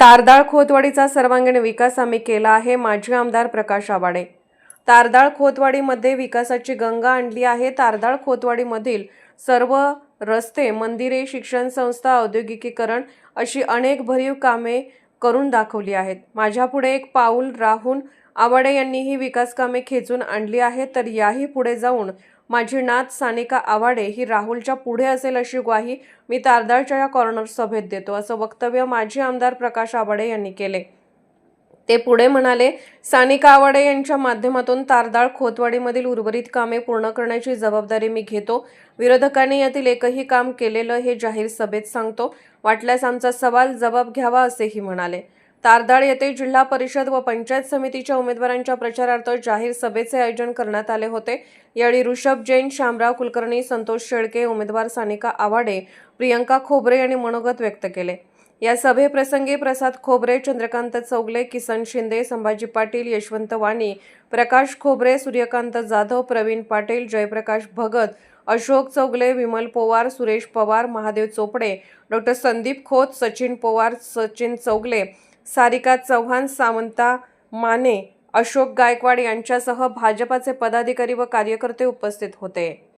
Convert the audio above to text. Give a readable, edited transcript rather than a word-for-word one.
तारदाळ खोतवाडीचा सर्वांगीण विकास आम्ही केला आहे. माजी आमदार प्रकाश आवाडे. तारदाळ खोतवाडीमध्ये विकासाची गंगा आणली आहे. तारदाळ खोतवाडीमधील सर्व रस्ते, मंदिरे, शिक्षण संस्था, औद्योगिकीकरण अशी अनेक भरीव कामे करून दाखवली आहेत. माझ्यापुढे एक पाऊल राहून आवाडे यांनी ही विकास कामे खेचून आणली आहेत. तर याही पुढे जाऊन माझी नात सानिका आवाडे ही राहुलच्या पुढे असेल अशी ग्वाही मी तारदाळच्या या कॉर्नर सभेत देतो, असं वक्तव्य माजी आमदार प्रकाश आवाडे यांनी केले. ते पुढे म्हणाले, सानिका आवाडे यांच्या माध्यमातून तारदाळ खोतवाडीमधील उर्वरित कामे पूर्ण करण्याची जबाबदारी मी घेतो. विरोधकांनी यातील एकही काम केलेलं हे जाहीर सभेत सांगतो. वाटल्यास आमचा सवाल जबाब घ्यावा, असेही म्हणाले. तारदाळ येथे जिल्हा परिषद व पंचायत समितीच्या उमेदवारांच्या प्रचारार्थ जाहीर सभेचे आयोजन करण्यात आले होते. यावेळी ऋषभ जैन, शामराव कुलकर्णी, संतोष शेळके, उमेदवार सानिका आवाडे, प्रियंका खोबरे यांनी मनोगत व्यक्त केले. या सभेप्रसंगी प्रसाद खोबरे, चंद्रकांत चौगले, किसन शिंदे, संभाजी पाटील, यशवंत वाणी, प्रकाश खोबरे, सूर्यकांत जाधव, प्रवीण पाटील, जयप्रकाश भगत, अशोक चौगले, विमल पोवार, सुरेश पवार, महादेव चोपडे, डॉ. संदीप खोत, सचिन पवार, सचिन चौगले, सारिका चव्हाण, सामंता माने, अशोक गायकवाड यांच्यासह भाजपाचे पदाधिकारी व कार्यकर्ते उपस्थित होते.